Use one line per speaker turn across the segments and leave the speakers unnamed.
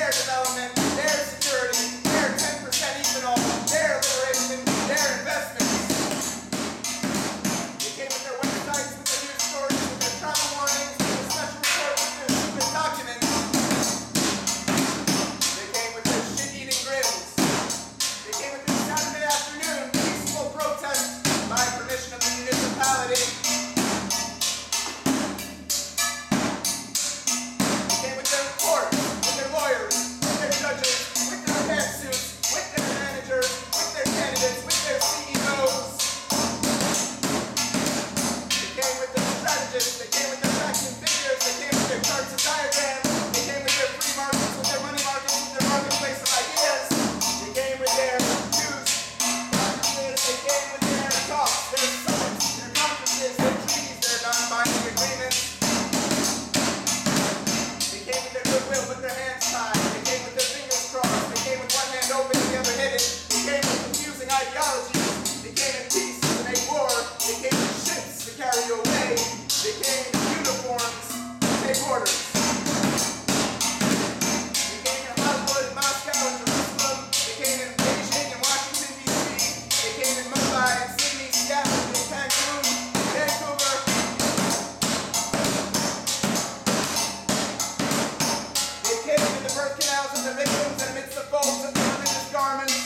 their development, their security, their 10% ethanol, their liberation, their investments. They came with their websites, with their news stories, with their travel warnings, with their special reports, with their secret documents. They came with their shit-eating grins. They came with their Saturday afternoon peaceful protest by permission of the municipality. They came with their facts and figures, they came with their charts and diagrams, they came with their free markets, with their money markets, with their marketplace of ideas, they came with their news conferences, they came with their talks, their summits, their conferences, their treaties, their non-binding agreements. They came with their goodwill, with their hands tied, they came with their fingers crossed, they came with one hand open and the other hidden, they came with confusing ideologies, they came in peace to make war, they came with ships to carry you away. They came in uniforms to take orders. They came in Hollywood and Moscow and Jerusalem. They came in Beijing and Washington, D.C. They came in Mumbai and Sydney, Seattle and Cancun, Vancouver. They came in the birth canals of the victims and amidst the folds of the religious garments.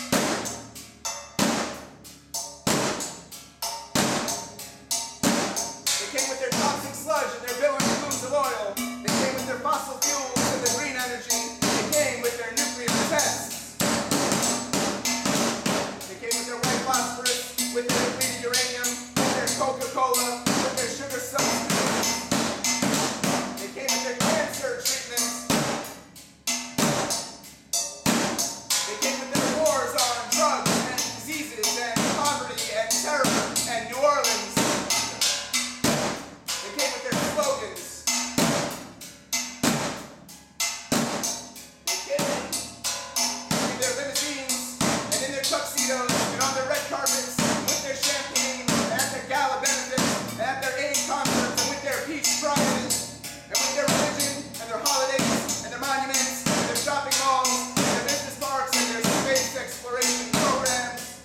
They came with their toxic sludge and their billions of plumes of oil. They came with their fossil fuels and their green energy. They came with their nuclear tests. They came with their white phosphorus, with their depleted uranium, with their Coca-Cola, with their sugar substitutes. They came with their cancer treatments. They came with their wars on drugs and diseases and poverty and terror and New Orleans. They came with their slogans. They came in their limousines and in their tuxedos and on their red carpets with their champagne and at their gala benefits and at their aid concerts and with their peace prizes and with their religion and their holidays and their monuments and their shopping malls and their business parks and their space exploration programs.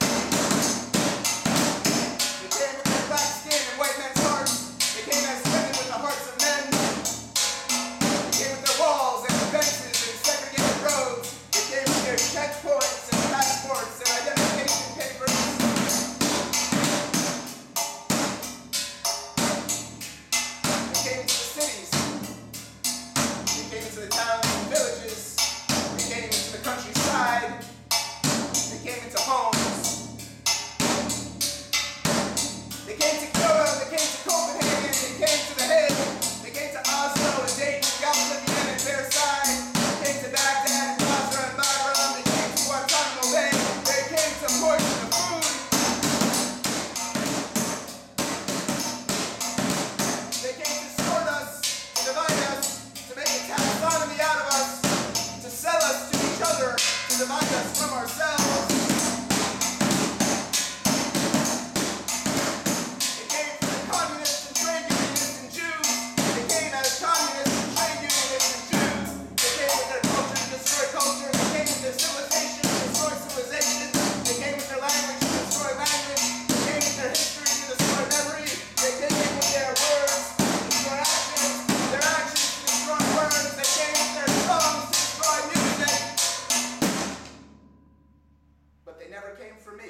They came with their black skin and white men's hearts. They came as women with the hearts of men. They came with their walls and fences and segregated roads. They came with their checkpoints and passports and identification papers. They came into the cities. They came into the towns and villages. They came into the countryside. They came into homes. They came to Kyoto, they came to Copenhagen, they came to The Hague, they came to Oslo and Dayton, Galveston and Versailles, they came to Baghdad and Basra and Bagram, they came to Guantanamo Bay, they came to poison the food. They came to sort us, to divide us, to make a taxonomy out of us, to sell us to each other, to divide us from ourselves. But they never came for me.